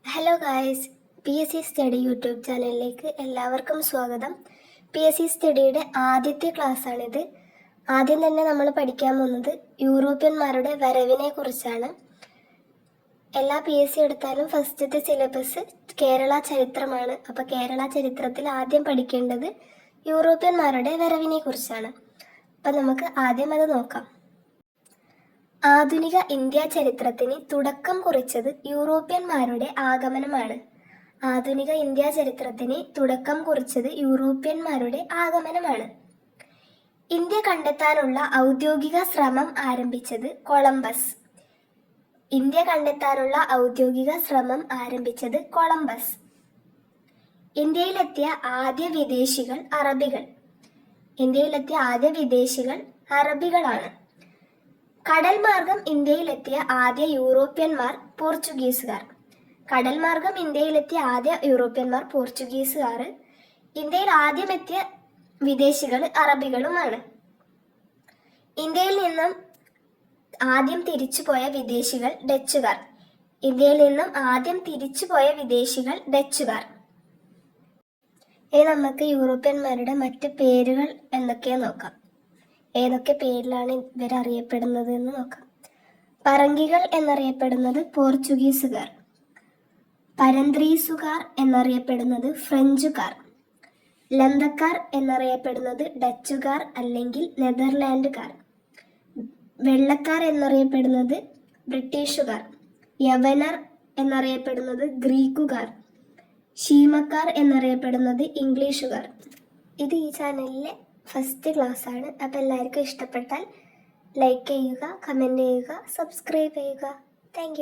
Hello guys, P S C study YouTube ചാനലിലേക്ക് എല്ലാവർക്കും സ്വാഗതം. പി എസ് സി സ്റ്റഡിയുടെ ആദ്യത്തെ ക്ലാസ്സാണിത്. ആദ്യം തന്നെ നമ്മൾ പഠിക്കാൻ പോകുന്നത് യൂറോപ്യന്മാരുടെ വരവിനെ കുറിച്ചാണ്. എല്ലാ പി എസ് സി എടുത്താലും ഫസ്റ്റത്തെ സിലബസ് കേരള ചരിത്രമാണ്. അപ്പോൾ കേരള ചരിത്രത്തിൽ ആദ്യം പഠിക്കേണ്ടത് യൂറോപ്യന്മാരുടെ വരവിനെ കുറിച്ചാണ്. അപ്പം നമുക്ക് ആദ്യം അത് നോക്കാം. ആധുനിക ഇന്ത്യ ചരിത്രത്തിന് തുടക്കം കുറിച്ചത് യൂറോപ്യന്മാരുടെ ആഗമനമാണ്. ആധുനിക ഇന്ത്യ ചരിത്രത്തിന് തുടക്കം കുറിച്ചത് യൂറോപ്യന്മാരുടെ ആഗമനമാണ്. ഇന്ത്യ കണ്ടെത്താനുള്ള ഔദ്യോഗിക ശ്രമം ആരംഭിച്ചത് കൊളംബസ്. ഇന്ത്യ കണ്ടെത്താനുള്ള ഔദ്യോഗിക ശ്രമം ആരംഭിച്ചത് കൊളംബസ്. ഇന്ത്യയിലെത്തിയ ആദ്യ വിദേശികൾ അറബികൾ. ഇന്ത്യയിലെത്തിയ ആദ്യ വിദേശികൾ അറബികളാണ്. കടൽ മാർഗം ഇന്ത്യയിലെത്തിയ ആദ്യ യൂറോപ്യന്മാർ പോർച്ചുഗീസുകാർ. കടൽ മാർഗം ഇന്ത്യയിലെത്തിയ ആദ്യ യൂറോപ്യന്മാർ പോർച്ചുഗീസുകാർ. ഇന്ത്യയിൽ ആദ്യം എത്തിയ വിദേശികൾ അറബികളുമാണ്. ഇന്ത്യയിൽ നിന്നും ആദ്യം തിരിച്ചുപോയ വിദേശികൾ ഡച്ചുകാർ. ഇന്ത്യയിൽ നിന്നും ആദ്യം തിരിച്ചുപോയ വിദേശികൾ ഡച്ചുകാർ. ഇനി നമുക്ക് യൂറോപ്യന്മാരുടെ മറ്റ് പേരുകൾ എന്തൊക്കെയാന്ന് നോക്കാം. ഏതൊക്കെ പേരിലാണ് ഇവരറിയപ്പെടുന്നത് എന്ന് നോക്കാം. പറങ്കികൾ എന്നറിയപ്പെടുന്നത് പോർച്ചുഗീസുകാർ. പരന്ത്രീസുകാർ എന്നറിയപ്പെടുന്നത് ഫ്രഞ്ചുകാർ. ലന്തക്കാർ എന്നറിയപ്പെടുന്നത് ഡച്ചുകാർ അല്ലെങ്കിൽ നെതർലാൻഡുകാർ. വെള്ളക്കാർ എന്നറിയപ്പെടുന്നത് ബ്രിട്ടീഷുകാർ. യവനർ എന്നറിയപ്പെടുന്നത് ഗ്രീക്കുകാർ. ശീമക്കാർ എന്നറിയപ്പെടുന്നത് ഇംഗ്ലീഷുകാർ. ഇത് ഈ ചാനലിലെ ഫസ്റ്റ് ക്ലാസ് ആണ്. അപ്പോൾ എല്ലാവർക്കും ഇഷ്ടപ്പെട്ടാൽ ലൈക്ക് ചെയ്യുക, കമൻറ്റ് ചെയ്യുക, സബ്സ്ക്രൈബ് ചെയ്യുക. താങ്ക്